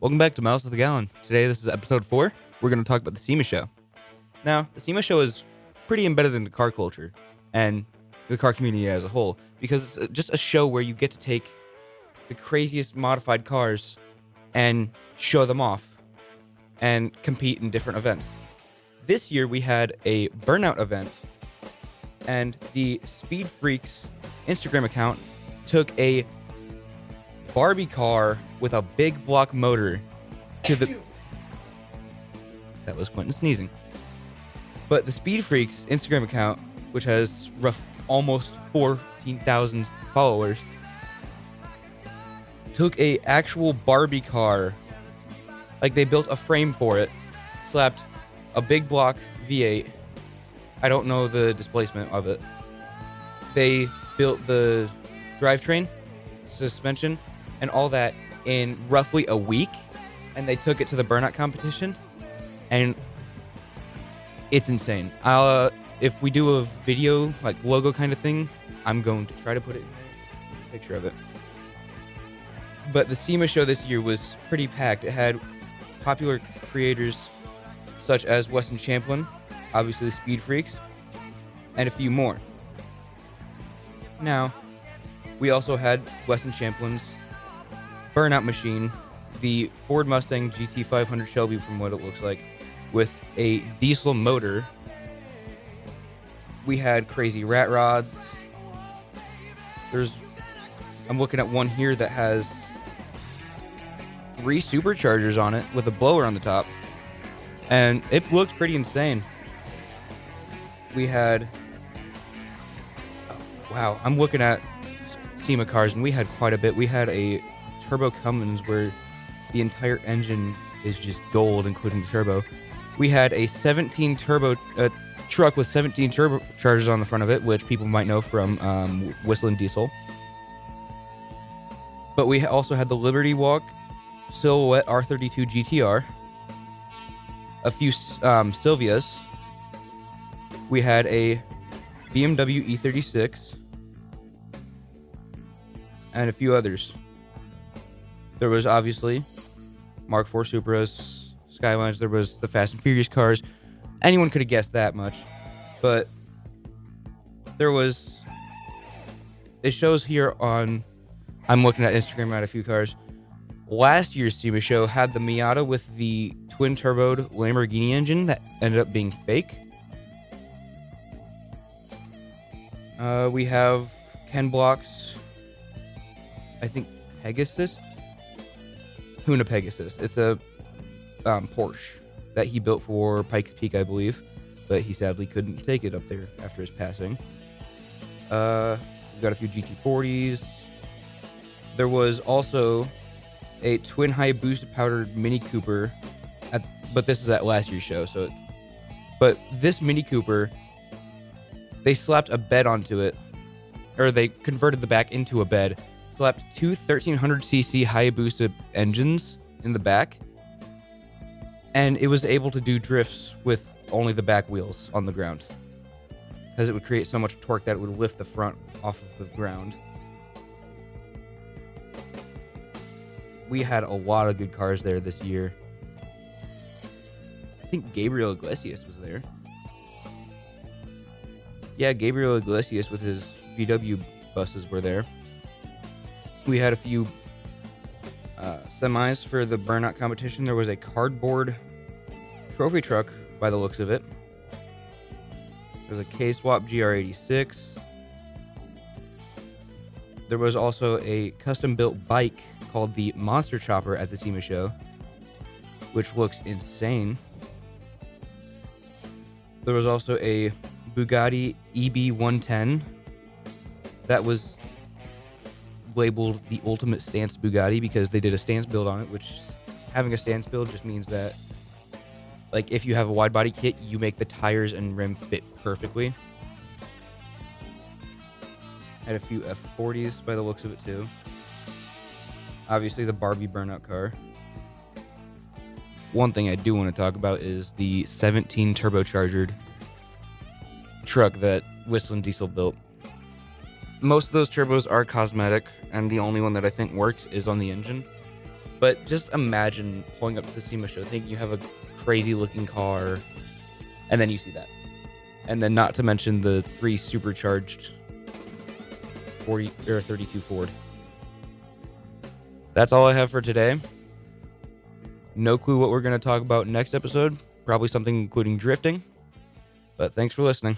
Welcome back to Myles with the Gallon. Today, this is episode 4. We're going to talk about the SEMA show. Now, the SEMA show is pretty embedded in the car culture and the car community as a whole because it's just a show where you get to take the craziest modified cars and show them off and compete in different events. This year, we had a burnout event, and the Speed Freaks Instagram account took a Barbie car with a big block motor to the... That was Quentin sneezing. But the Speed Freaks Instagram account, which has almost 14,000 followers, took a actual Barbie car. Like, they built a frame for it, slapped a big block V8. I don't know the displacement of it. They built the drivetrain, suspension, and all that in roughly a week, and they took it to the burnout competition, and it's insane. If we do a video, like logo kind of thing, I'm going to try to put a picture of it. But the SEMA show this year was pretty packed. It had popular creators such as Weston Champlin, obviously the Speed Freaks, and a few more. Now, we also had Weston Champlin's burnout machine, the Ford Mustang GT500 Shelby, from what it looks like, with a diesel motor. We had crazy rat rods. I'm looking at one here that has 3 superchargers on it with a blower on the top, and it looks pretty insane. We had, wow, I'm looking at SEMA cars, and we had quite a bit. We had a Turbo Cummins where the entire engine is just gold, including the turbo. We had a 17 turbo truck with 17 turbochargers on the front of it, which people might know from Whistling Diesel. But we also had the Liberty Walk Silhouette R32 GTR, a few Silvias. We had a BMW E36, and a few others. There was obviously Mark IV Supras, Skylines. There was the Fast and Furious cars. Anyone could have guessed that much. But there was... It shows here on... I'm looking at Instagram at a few cars. Last year's SEMA show had the Miata with the twin-turboed Lamborghini engine that ended up being fake. We have Ken Block's, I think, Pegasus? Huna Pegasus. It's a Porsche that he built for Pikes Peak, I believe, but he sadly couldn't take it up there after his passing. We've got a few GT40s. There was also a twin Hayabusa powdered Mini Cooper, but this is at last year's show. But this Mini Cooper, they slapped a bed onto it, or they converted the back into a bed, slapped 2 1300cc Hayabusa engines in the back, and it was able to do drifts with only the back wheels on the ground, because it would create so much torque that it would lift the front off of the ground. We had a lot of good cars there this year. I think Gabriel Iglesias was there. Yeah, Gabriel Iglesias with his VW buses were there. We had a few semis for the burnout competition. There was a cardboard trophy truck by the looks of it. There's a K-Swap GR86. There was also a custom-built bike called the Monster Chopper at the SEMA show, which looks insane. There was also a Bugatti EB110 that was labeled the ultimate stance Bugatti because they did a stance build on it, which having a stance build just means that, like, if you have a wide body kit, you make the tires and rim fit perfectly. Had a few F40s by the looks of it too. Obviously the Barbie burnout car. One thing I do want to talk about is the 17 turbocharged truck that Whistling Diesel built. Most of those turbos are cosmetic, and the only one that I think works is on the engine. But just imagine pulling up to the SEMA show, thinking you have a crazy looking car, and then you see that. And then not to mention the 3 supercharged 40 or 32 Ford. That's all I have for today. No clue what we're going to talk about next episode. Probably something including drifting. But thanks for listening.